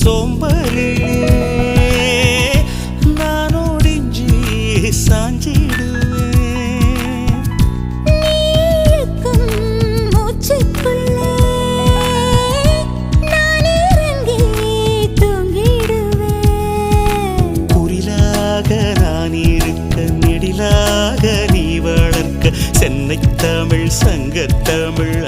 சோம்பலிலே நான் ஒடிஞ்சி சாஞ்சிடுவேன். குரிலாக நான் இருக்க நெடிலாக நீ வளர்க்க சென்னை தமிழ் சங்கத்தமிழ்